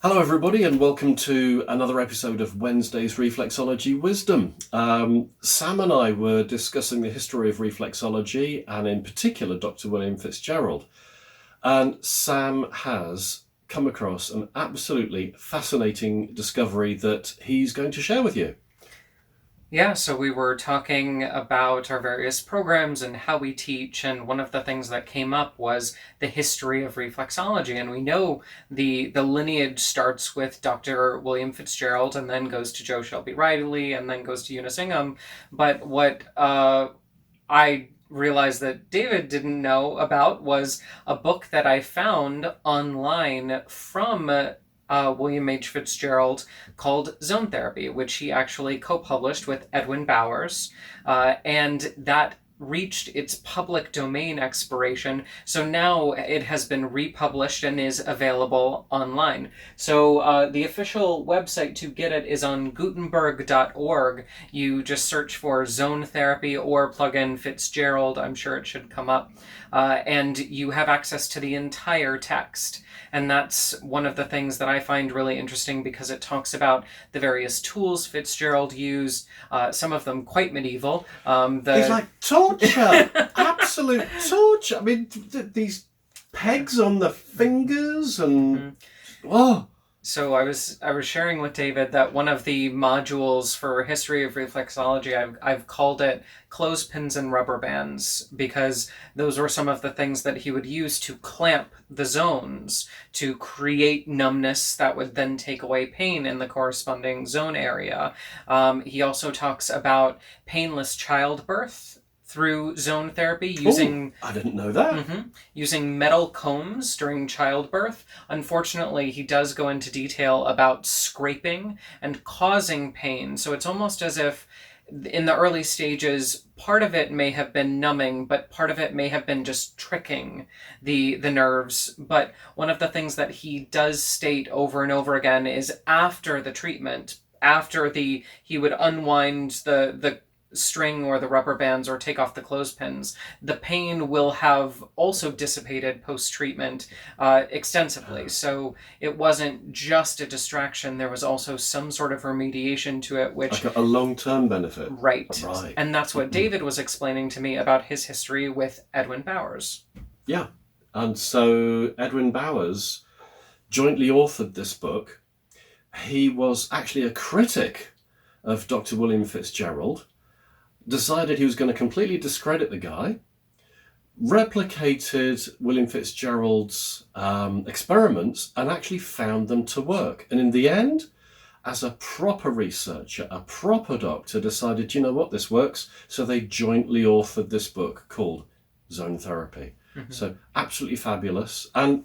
Hello everybody and welcome to another episode of Wednesday's Reflexology Wisdom. Sam and I were discussing the history of reflexology and in particular Dr William Zitzgerald. And Sam has come across an absolutely fascinating discovery that he's going to share with you. Yeah, so we were talking about our various programs and how we teach, and one of the things that came up was the history of reflexology. And we know the lineage starts with Dr. William Zitzgerald and then goes to Joe Shelby Riley and then goes to Eunice Ingham. But what I realized that David didn't know about was a book that I found online from William H. Fitzgerald called Zone Therapy, which he actually co-published with Edwin Bowers, and that reached its public domain expiration, so now it has been republished and is available online. So the official website to get it is on Gutenberg.org. You just search for Zone Therapy or plug in Fitzgerald, I'm sure it should come up, and you have access to the entire text. And that's one of the things that I find really interesting because it talks about the various tools Fitzgerald used, some of them quite medieval. It's like torture, absolute torture. I mean, these pegs on the fingers and oh. So I was sharing with David that one of the modules for history of reflexology, I've called it clothespins and rubber bands, because those were some of the things that he would use to clamp the zones to create numbness that would then take away pain in the corresponding zone area. He also talks about painless childbirth through zone therapy using... I didn't know that. Using metal combs during childbirth. Unfortunately, he does go into detail about scraping and causing pain. So it's almost as if in the early stages, part of it may have been numbing, but part of it may have been just tricking the nerves. But one of the things that he does state over and over again is after the treatment, he would unwind the string or the rubber bands or take off the clothespins, the pain will have also dissipated post-treatment extensively. So it wasn't just a distraction, there was also some sort of remediation to it, which... Like a long-term benefit. Right. And that's what David was explaining to me about his history with Edwin Bowers. Yeah. And so Edwin Bowers jointly authored this book. He was actually a critic of Dr. William Zitzgerald, decided he was going to completely discredit the guy, replicated William Fitzgerald's experiments and actually found them to work. And in the end, as a proper researcher, a proper doctor, decided, you know what, this works. So they jointly authored this book called Zone Therapy. So absolutely fabulous. And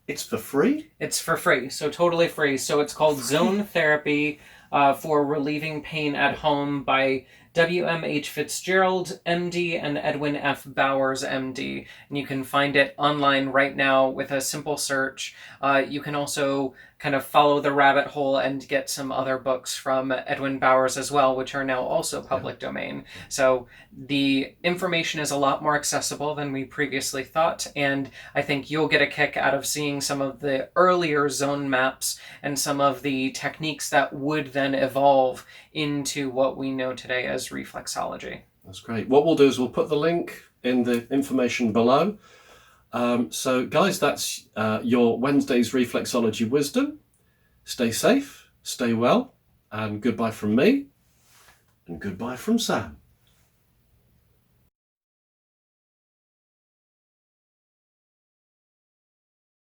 it's for free? It's for free, so totally free. So it's called Zone Therapy for Relieving Pain at Home by W.M.H. Fitzgerald, MD, and Edwin F. Bowers, MD. And you can find it online right now with a simple search. You can also kind of follow the rabbit hole and get some other books from Edwin Bowers as well, which are now also public domain. So the information is a lot more accessible than we previously thought, and I think you'll get a kick out of seeing some of the earlier zone maps and some of the techniques that would then evolve into what we know today as reflexology. That's great. What we'll do is we'll put the link in the information below. So guys, that's your Wednesday's Reflexology Wisdom. Stay safe, stay well, and goodbye from me, and goodbye from Sam.